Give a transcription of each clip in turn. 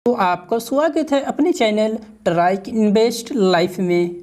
तो आपका स्वागत है अपने चैनल ट्राइक इन्वेस्ट लाइफ में।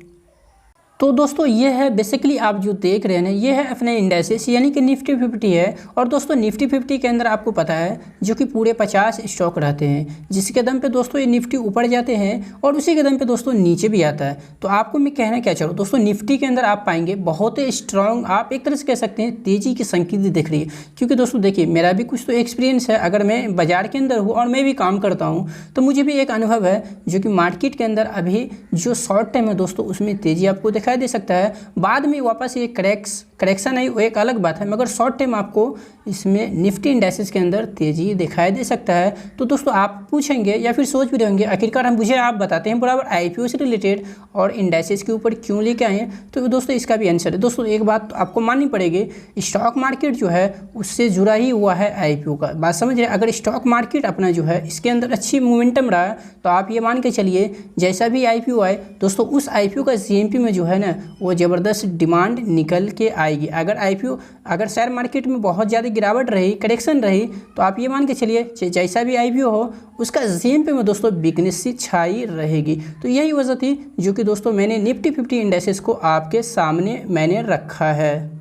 तो दोस्तों ये है बेसिकली आप जो देख रहे हैं ये है अपने इंडेक्सेस यानी कि निफ्टी 50 है। और दोस्तों निफ्टी 50 के अंदर आपको पता है जो कि पूरे 50 स्टॉक रहते हैं, जिसके दम पे दोस्तों ये निफ्टी ऊपर जाते हैं और उसी के दम पे दोस्तों नीचे भी आता है। तो आपको मैं कहना क्या चाहूँ दोस्तों, निफ्टी के अंदर आप पाएंगे बहुत ही स्ट्रांग, आप एक तरह से कह सकते हैं तेज़ी की संकेत दिख रही है। क्योंकि दोस्तों देखिए मेरा भी कुछ तो एक्सपीरियंस है, अगर मैं बाजार के अंदर हूँ और मैं भी काम करता हूँ तो मुझे भी एक अनुभव है जो कि मार्केट के अंदर अभी जो शॉर्ट टाइम है दोस्तों उसमें तेज़ी आपको दिखाई दे सकता है। बाद में वापस ये करेक्शन है वो एक अलग बात है, मगर शॉर्ट टाइम आपको इसमें निफ्टी इंडेक्सेस के अंदर तेज़ी दिखाई दे सकता है। तो दोस्तों आप पूछेंगे या फिर सोच भी रहेंगे आखिरकार हम मुझे आप बताते हैं बराबर आईपीओ से रिलेटेड और इंडेक्सेस के ऊपर क्यों लेके आए हैं। तो दोस्तों इसका भी आंसर है। दोस्तों एक बात आपको माननी पड़ेगी, स्टॉक मार्केट जो है उससे जुड़ा ही हुआ है आईपीओ का। बात समझ रहे, अगर स्टॉक मार्केट अपना जो है इसके अंदर अच्छी मोमेंटम रहा तो आप ये मान के चलिए जैसा भी आईपीओ आए दोस्तों उस आईपीओ का जीएमपी में जो है ना वो ज़बरदस्त डिमांड निकल के आएगी। अगर शेयर मार्केट में बहुत ज़्यादा गिरावट रही, करेक्शन रही, तो आप ये मान के चलिए जैसा भी आईपीओ हो उसका जीएमपी में दोस्तों वीकनेस सी छाई रहेगी। तो यही वजह थी जो कि दोस्तों मैंने निफ्टी 50 इंडेक्सेस को आपके सामने मैंने रखा है।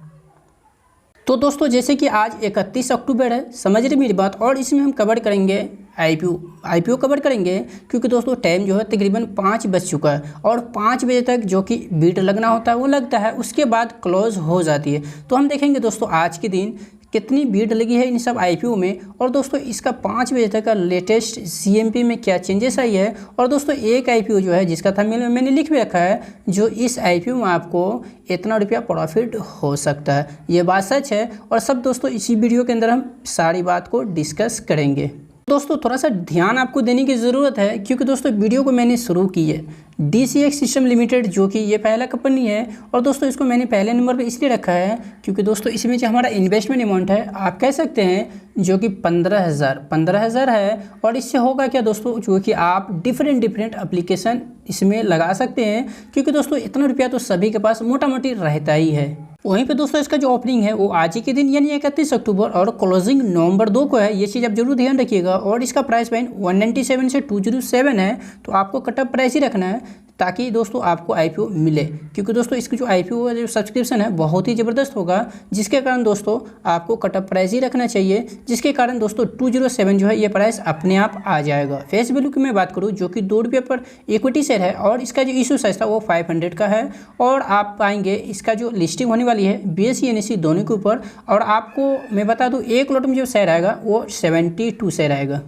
तो दोस्तों जैसे कि आज 31 अक्टूबर है, समझ रहे मेरी बात, और इसमें हम कवर करेंगे आईपीओ कवर करेंगे क्योंकि दोस्तों टाइम जो है तकरीबन 5 बज चुका है और 5 बजे तक जो कि बीट लगना होता है वो लगता है, उसके बाद क्लोज हो जाती है। तो हम देखेंगे दोस्तों आज के दिन कितनी भीड़ लगी है इन सब आईपीओ में, और दोस्तों इसका 5 बजे तक का लेटेस्ट सीएमपी में क्या चेंजेस आई है। और दोस्तों एक आईपीओ जो है जिसका थंबनेल में मैंने लिख भी रखा है, जो इस आईपीओ में आपको इतना रुपया प्रॉफिट हो सकता है, ये बात सच है। और सब दोस्तों इसी वीडियो के अंदर हम सारी बात को डिस्कस करेंगे। दोस्तों थोड़ा सा ध्यान आपको देने की ज़रूरत है क्योंकि दोस्तों वीडियो को मैंने शुरू की है डीसीएक्स सिस्टम लिमिटेड, जो कि ये पहला कंपनी है। और दोस्तों इसको मैंने पहले नंबर पे इसलिए रखा है क्योंकि दोस्तों इसमें जो हमारा इन्वेस्टमेंट अमाउंट है आप कह सकते हैं जो कि 15,000 है। और इससे होगा क्या दोस्तों, जो कि आप डिफरेंट एप्लीकेशन इसमें लगा सकते हैं क्योंकि दोस्तों इतना रुपया तो सभी के पास मोटा मोटी रहता ही है। वहीं पे दोस्तों इसका जो ओपनिंग है वो आज ही के दिन यानी 31 अक्टूबर और क्लोजिंग नवंबर 2 को है, ये चीज़ आप जरूर ध्यान रखिएगा। और इसका प्राइस बैंड 197 से 207 है, तो आपको कटअप प्राइस ही रखना है ताकि दोस्तों आपको आईपीओ मिले। क्योंकि दोस्तों इसकी जो आईपीओ जो सब्सक्रिप्शन है बहुत ही ज़बरदस्त होगा, जिसके कारण दोस्तों आपको कटअप प्राइस ही रखना चाहिए, जिसके कारण दोस्तों 207 जो है ये प्राइस अपने आप आ जाएगा। फेस वैल्यू की मैं बात करूँ जो कि 2 रुपये पर इक्विटी शेयर है और इसका जो इशू साइज था वो 500 का है। और आप पाएंगे इसका जो लिस्टिंग होने वाली है बीएसई एनएसई दोनों के ऊपर। और आपको मैं बता दूँ एक लॉट में जो शेयर आएगा वो 72 शेयर आएगा।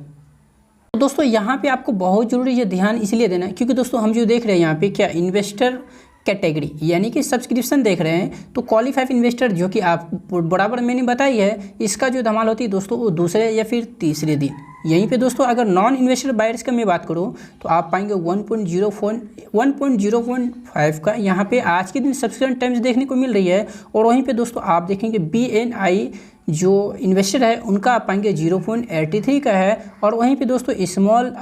तो दोस्तों यहाँ पे आपको बहुत ज़रूरी है ध्यान इसलिए देना है क्योंकि दोस्तों हम जो देख रहे हैं यहाँ पे क्या इन्वेस्टर कैटेगरी यानी कि सब्सक्रिप्शन देख रहे हैं, तो क्वालिफाइड इन्वेस्टर जो कि आप बराबर मैंने बताई है, इसका जो धमाल होती है दोस्तों वो दूसरे या फिर तीसरे दिन। यहीं पे दोस्तों अगर नॉन इन्वेस्टर बायर्स का मैं बात करूँ तो आप पाएंगे 1.05 का यहाँ पे आज के दिन सब्सक्रिप्शन टाइम्स देखने को मिल रही है। और वहीं पे दोस्तों आप देखेंगे BNI जो इन्वेस्टर है उनका आप पाएंगे 0.83 का है। और वहीं पे दोस्तों स्मॉल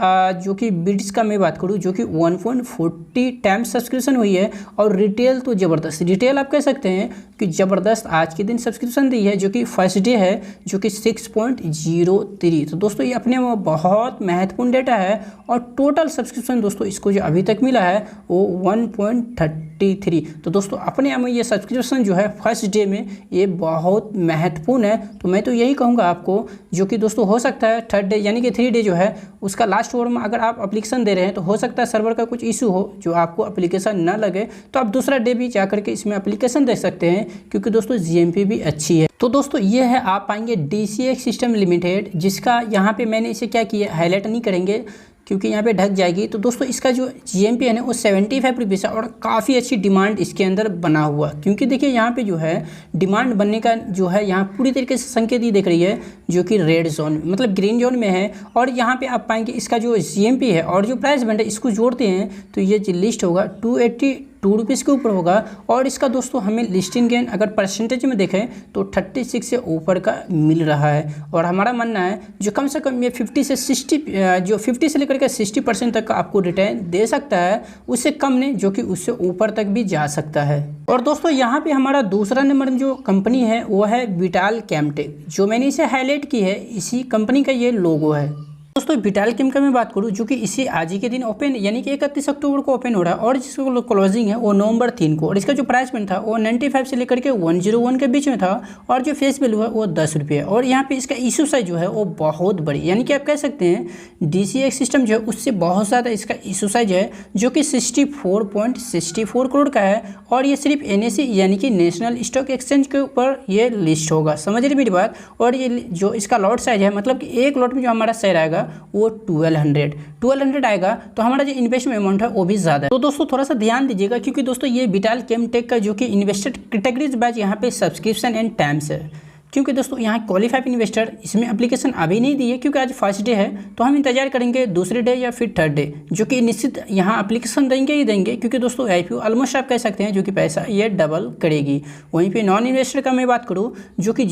जो कि बिड्स का मैं बात करूँ जो कि 1.40 टाइम्स सब्सक्रिप्शन हुई है। और रिटेल तो ज़बरदस्त, रिटेल आप कह सकते हैं कि ज़बरदस्त आज के दिन सब्सक्रिप्शन दी है जो कि फर्स्ट डे है जो कि 6.03। तो दोस्तों ये अपने में बहुत महत्वपूर्ण डेटा है। और टोटल सब्सक्रिप्शन दोस्तों इसको जो अभी तक मिला है वो 1.33। तो दोस्तों अपने आप में ये सब्सक्रिप्शन जो है फर्स्ट डे में ये बहुत महत्वपूर्ण है। तो मैं तो यही कहूँगा आपको जो कि दोस्तों हो सकता है थर्ड डे यानी कि 3 डे जो है उसका लास्ट ओवर में अगर आप एप्लीकेशन दे रहे हैं तो हो सकता है सर्वर का कुछ इशू हो जो आपको एप्लीकेशन ना लगे, तो आप दूसरा डे भी जा करके इसमें एप्लीकेशन दे सकते हैं क्योंकि दोस्तों जीएमपी भी अच्छी है। तो दोस्तों ये है आप पाएंगे डीसीएक्स सिस्टम लिमिटेड, जिसका यहाँ पे मैंने इसे क्या किया हाईलाइट नहीं करेंगे क्योंकि यहाँ पे ढक जाएगी। तो दोस्तों इसका जो जीएमपी है ना वो 75 रुपीज़ है और काफ़ी अच्छी डिमांड इसके अंदर बना हुआ, क्योंकि देखिए यहाँ पे जो है डिमांड बनने का जो है यहाँ पूरी तरीके से संकेत ही दिख रही है जो कि रेड जोन मतलब ग्रीन जोन में है। और यहाँ पे आप पाएंगे इसका जो जीएमपी है और जो प्राइस बैंड है इसको जोड़ते हैं तो ये जो लिस्ट होगा 282 रुपीज़ के ऊपर होगा। और इसका दोस्तों हमें लिस्टिंग गेन अगर परसेंटेज में देखें तो 36 से ऊपर का मिल रहा है। और हमारा मानना है जो कम से कम ये 50 से 60 जो 50 से लेकर के 60% तक का आपको रिटर्न दे सकता है, उससे कम नहीं जो कि उससे ऊपर तक भी जा सकता है। और दोस्तों यहाँ पे हमारा दूसरा नंबर में जो कंपनी है वो है विटाल केमटेक, जो मैंने इसे हाईलाइट की है, इसी कंपनी का ये लोगो है। दोस्तों विटालकेम का मैं बात करूं जो कि इसी आज ही के दिन ओपन यानी कि 31 अक्टूबर को ओपन हो रहा है और जिसका क्लोजिंग है वो नवंबर 3 को, और इसका जो प्राइस पॉइंट था वो 95 से लेकर के 101 के बीच में था और जो फेस वैल्यू है वो 10 रुपये है। और यहाँ पे इसका इशू साइज जो है वो बहुत बड़ी, यानी कि आप कह सकते हैं DCX सिस्टम जो है उससे बहुत ज़्यादा इसका इशू साइज है जो कि 64.64 करोड़ का है। और ये सिर्फ NSE यानी कि नेशनल स्टॉक एक्सचेंज के ऊपर ये लिस्ट होगा, समझ रहे मेरी बात। और ये जो इसका लॉट साइज है, मतलब कि एक लॉट में जो हमारा शेयर आएगा वो 1200 आएगा, तो हमारा जो इन्वेस्टमेंट अमाउंट है वो भी ज़्यादा है। तो दोस्तों थोड़ा सा ध्यान दीजिएगा क्योंकि दोस्तों ये विटालकेम टेक का जो कि इन्वेस्टर कैटेगरीज बैच यहाँ पे सब्सक्रिप्शन एंड टाइम्स है, क्योंकि दोस्तों यहाँ क्वालिफाइड इन्वेस्टर इसमें एप्लीकेशन अभी नहीं दी है क्योंकि आज फर्स्ट डे है, तो हम इंतजार करेंगे दूसरे डे या फिर थर्ड डे जो कि निश्चित यहाँ एप्लीकेशन देंगे ही देंगे, क्योंकि दोस्तों IPO ऑलमोस्ट आप कह सकते हैं जो कि पैसा ये डबल करेगी। वहीं पे नॉन इन्वेस्टर का मैं बात करूँ जो कि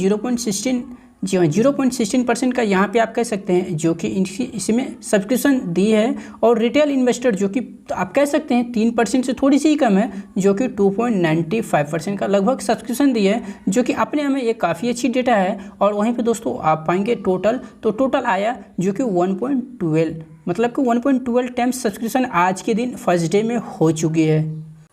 0.16% का यहाँ पे आप कह सकते हैं जो कि इसमें सब्सक्रिप्शन दी है। और रिटेल इन्वेस्टर जो कि आप कह सकते हैं 3% से थोड़ी सी ही कम है जो कि 2.95% का लगभग सब्सक्रिप्शन दी है, जो कि अपने में ये काफ़ी अच्छी डेटा है। और वहीं पे दोस्तों आप पाएंगे टोटल आया जो कि 1.12 मतलब कि 1.12 टाइम्स सब्सक्रिप्शन आज के दिन फर्स्ट डे में हो चुकी है।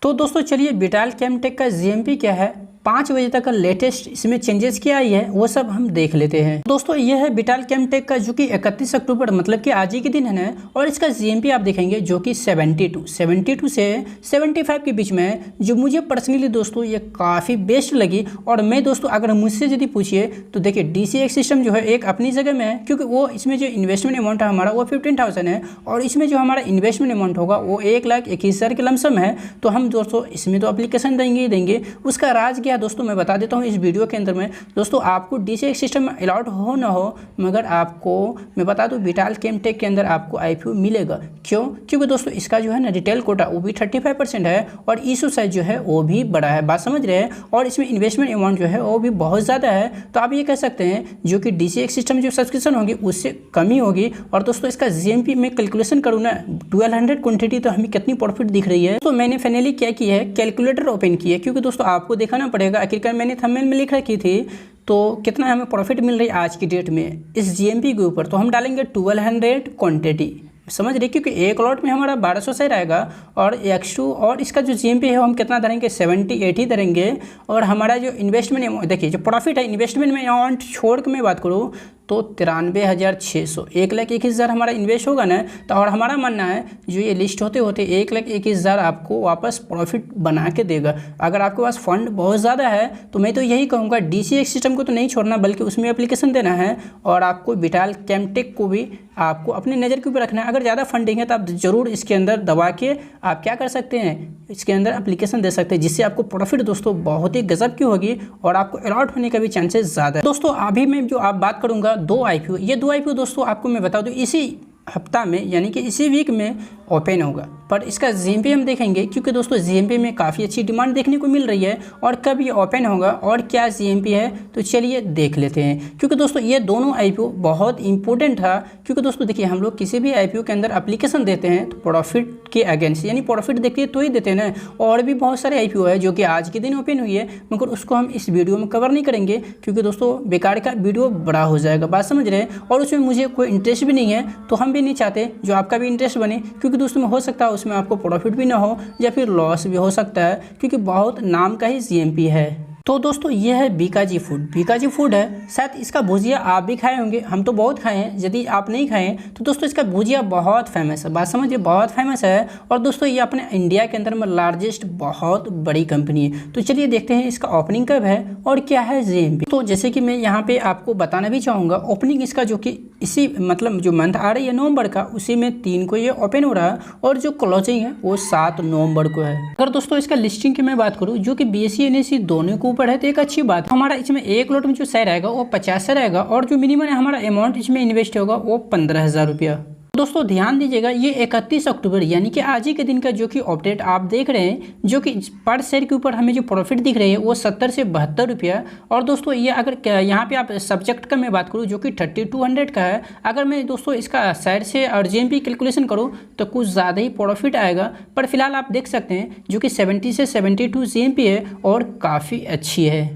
तो दोस्तों चलिए विटालकेम टेक का GMP क्या है, 5 बजे तक का लेटेस्ट इसमें चेंजेस क्या आई है वो सब हम देख लेते हैं। दोस्तों ये है विटालकेम टेक का जो कि 31 अक्टूबर मतलब कि आज ही के दिन है ना, और इसका GMP आप देखेंगे जो कि 72 से 75 के बीच में है, जो मुझे पर्सनली दोस्तों ये काफ़ी बेस्ट लगी। और मैं दोस्तों अगर मुझसे यदि पूछिए तो देखिए DCX सिस्टम जो है एक अपनी जगह में है, क्योंकि वो इसमें जो इन्वेस्टमेंट अमाउंट है हमारा वो 15,000 है और इसमें जो हमारा इन्वेस्टमेंट अमाउंट होगा वो 1,21,000 के लमसम है। तो हम दोस्तों इसमें तो एप्लीकेशन देंगे ही देंगे। उसका राज दोस्तों मैं बता देता हूं इस वीडियो के अंदर में। दोस्तों आपको DCX सिस्टम में अलाउड हो ना हो, मगर आपको मैं बता दूं विटालकेम टेक के अंदर आपको IPO मिलेगा। क्यों? क्योंकि दोस्तों इसका जो है ना रिटेल कोटा वो भी 35% है और इशू साइज जो है वो भी बड़ा है, बात समझ रहे हैं। और इसमें इन्वेस्टमेंट अमाउंट जो है वो भी बहुत ज़्यादा है। तो आप ये कह सकते हैं जो कि DCX सिस्टम जो सब्सक्रिप्शन होगी उससे कम ही होगी। और दोस्तों इसका GMP में कैलकुलेशन करूँ ना 1200 क्वान्टिटी तो हमें कितनी प्रॉफिट दिख रही है। तो मैंने फाइनली क्या किया है, कैलकुलेटर ओपन किया है, क्योंकि दोस्तों आपको दिखाना पड़ेगा। आखिरकार मैंने थंबनेल में लिख रखी थी तो कितना हमें प्रॉफिट मिल रही है आज की डेट में इस GMP के ऊपर। तो हम डालेंगे 1200 क्वांटिटी, समझ रहे, क्योंकि एक लॉट में हमारा 1200 शेयर आएगा और X2 और इसका जो GMP है हम कितना धरेंगे 78 धरेंगे। और हमारा जो इन्वेस्टमेंट देखिए जो प्रॉफिट है इन्वेस्टमेंट में अमाउंट छोड़ के मैं बात करूँ तो 93,600, 1,21,000 हमारा इन्वेस्ट होगा ना। तो और हमारा मानना है जो ये लिस्ट होते होते 1,21,000 आपको वापस प्रॉफिट बना के देगा। अगर आपके पास फंड बहुत ज़्यादा है तो मैं तो यही कहूँगा DCX सिस्टम को तो नहीं छोड़ना बल्कि उसमें एप्लीकेशन देना है। और आपको विटालकेम टेक को भी आपको अपनी नज़र के ऊपर रखना है। अगर ज़्यादा फंडिंग है तो आप ज़रूर इसके अंदर दबा के आप क्या कर सकते हैं, इसके अंदर एप्लीकेशन दे सकते हैं, जिससे आपको प्रॉफिट दोस्तों बहुत ही गजब की होगी और आपको अलॉट होने का भी चांसेस ज़्यादा है। दोस्तों अभी मैं जो आप बात करूँगा 2 IPO, ये 2 IPO दोस्तों आपको मैं बता दूँ इसी हफ्ता में यानी कि इसी वीक में ओपन होगा। पर इसका GMP हम देखेंगे क्योंकि दोस्तों GMP में काफ़ी अच्छी डिमांड देखने को मिल रही है। और कब ये ओपन होगा और क्या GMP है तो चलिए देख लेते हैं, क्योंकि दोस्तों ये दोनों IPO बहुत इंपॉर्टेंट था। क्योंकि दोस्तों देखिए हम लोग किसी भी IPO के अंदर एप्लीकेशन देते हैं तो प्रॉफिट के अगेंस्ट यानी प्रॉफिट देखते हैं तो ही देते हैं ना। और भी बहुत सारे IPO है जो कि आज के दिन ओपन हुई है, मगर उसको हम इस वीडियो में कवर नहीं करेंगे क्योंकि दोस्तों बेकार का वीडियो बड़ा हो जाएगा, बात समझ रहे हैं। और उसमें मुझे कोई इंटरेस्ट भी नहीं है, तो हम भी नहीं चाहते जो आपका भी इंटरेस्ट बने, क्योंकि दोस्तों में हो सकता है उसमें आपको प्रॉफिट भी ना हो या फिर लॉस भी हो सकता है, क्योंकि बहुत नाम का ही GMP है। तो दोस्तों ये है बीकाजी फूड है, शायद इसका भुजिया आप भी खाए होंगे, हम तो बहुत खाए हैं। यदि आप नहीं खाए तो दोस्तों इसका भुजिया बहुत फेमस है, बात समझिए बहुत फेमस है। और दोस्तों ये अपने इंडिया के अंदर में लार्जेस्ट बहुत बड़ी कंपनी है। तो चलिए देखते हैं इसका ओपनिंग कब है और क्या है GMP। तो जैसे कि मैं यहाँ पे आपको बताना भी चाहूँगा, ओपनिंग इसका जो कि इसी मतलब जो मंथ आ रही है नवंबर का, उसी में 3 को ये ओपन हो रहा है और जो क्लोजिंग है वो 7 नवंबर को है। अगर दोस्तों इसका लिस्टिंग की मैं बात करूँ जो कि BSE NSE दोनों को ऊपर है तो एक अच्छी बात है। हमारा इसमें एक लॉट में जो शेयर आएगा वो 50 शेयर आएगा और जो मिनिमम हमारा अमाउंट इसमें इन्वेस्ट होगा वो 15,000 रुपया। दोस्तों ध्यान दीजिएगा ये 31 अक्टूबर यानी कि आज ही के दिन का जो कि अपडेट आप देख रहे हैं, जो कि पर शेयर के ऊपर हमें जो प्रॉफिट दिख रही है वो 70 से 72 रुपया। और दोस्तों ये अगर यहाँ पे आप सब्जेक्ट का मैं बात करूँ जो कि 3200 का है, अगर मैं दोस्तों इसका साइड से और GMP कैलकुलेशन करूँ तो कुछ ज़्यादा ही प्रॉफिट आएगा। पर फिलहाल आप देख सकते हैं जो कि 70 से 72 GMP है और काफ़ी अच्छी है।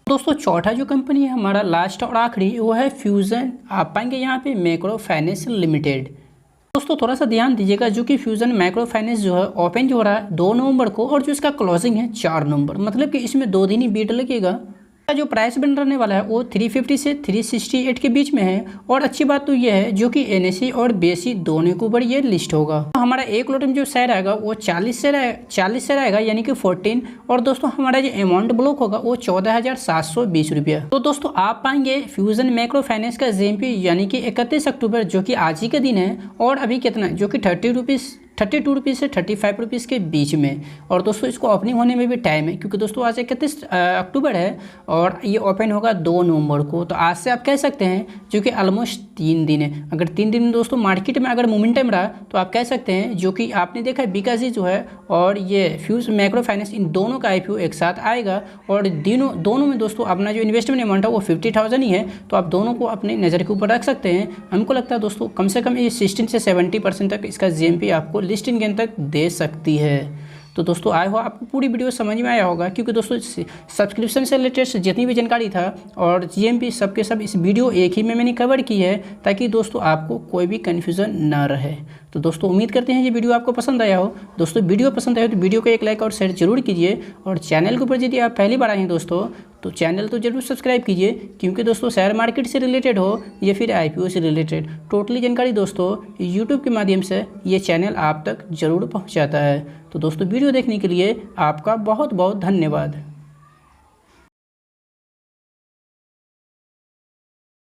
दोस्तों चौथा जो कंपनी है हमारा लास्ट और आखिरी वो है फ्यूज़न, आप पाएंगे यहाँ पे मैक्रो फाइनेंस लिमिटेड। दोस्तों थोड़ा सा ध्यान दीजिएगा, जो कि फ्यूज़न माइक्रो फाइनेंस जो है ओपन जो हो रहा है 2 नवंबर को और जो इसका क्लोजिंग है 4 नवंबर, मतलब कि इसमें 2 दिन ही बीट लगेगा। जो प्राइस बन रहने वाला है वो 350 से 368 के बीच में है। और अच्छी बात तो ये है जो कि NSE और BSE दोनों के ऊपर ये लिस्ट होगा। तो हमारा एक लॉट में जो शेयर आएगा वो 40 शेयर आएगा यानी कि 14। और दोस्तों हमारा जो अमाउंट ब्लॉक होगा वो 14,720 रुपया। तो दोस्तों आप पाएंगे फ्यूज़न माइक्रो फाइनेंस का JMP यानी कि 31 अक्टूबर जो कि आज ही का दिन है, और अभी कितना जो कि 32 रुपीज़ से 35 रुपीज़ के बीच में। और दोस्तों इसको ओपनिंग होने में भी टाइम है, क्योंकि दोस्तों आज 31 अक्टूबर है और ये ओपन होगा 2 नवंबर को। तो आज से आप कह सकते हैं जो कि ऑलमोस्ट 3 दिन है। अगर 3 दिन दोस्तों मार्केट में अगर मोमेंटम रहा तो आप कह सकते हैं जो कि आपने देखा है बिकाजी जो है और ये फ्यूज माइक्रो फाइनेंस इन दोनों का IPO एक साथ आएगा। और दोनों में दोस्तों अपना जो इन्वेस्टमेंट अमाउंट है वो 50,000 ही है। तो आप दोनों को अपने नज़र के ऊपर रख सकते हैं। हमको लगता है दोस्तों कम से कम ये 16 से 70% तक इसका JMP आपको लिस्टिंग गेन तक दे सकती है। तो दोस्तों आए हो आपको पूरी वीडियो समझ में आया होगा, क्योंकि दोस्तों सब्सक्रिप्शन से रिलेटेड जितनी भी जानकारी था और JMP सब के सब इस वीडियो एक ही में मैंने कवर की है, ताकि दोस्तों आपको कोई भी कन्फ्यूज़न ना रहे। तो दोस्तों उम्मीद करते हैं ये वीडियो आपको पसंद आया हो। दोस्तों वीडियो पसंद आया तो वीडियो को एक लाइक और शेयर जरूर कीजिए। और चैनल के ऊपर यदि आप पहली बार आए हैं दोस्तों तो चैनल तो जरूर सब्सक्राइब कीजिए, क्योंकि दोस्तों शेयर मार्केट से रिलेटेड हो या फिर IPO से रिलेटेड टोटली जानकारी दोस्तों यूट्यूब के माध्यम से ये चैनल आप तक जरूर पहुंचाता है। तो दोस्तों वीडियो देखने के लिए आपका बहुत बहुत धन्यवाद।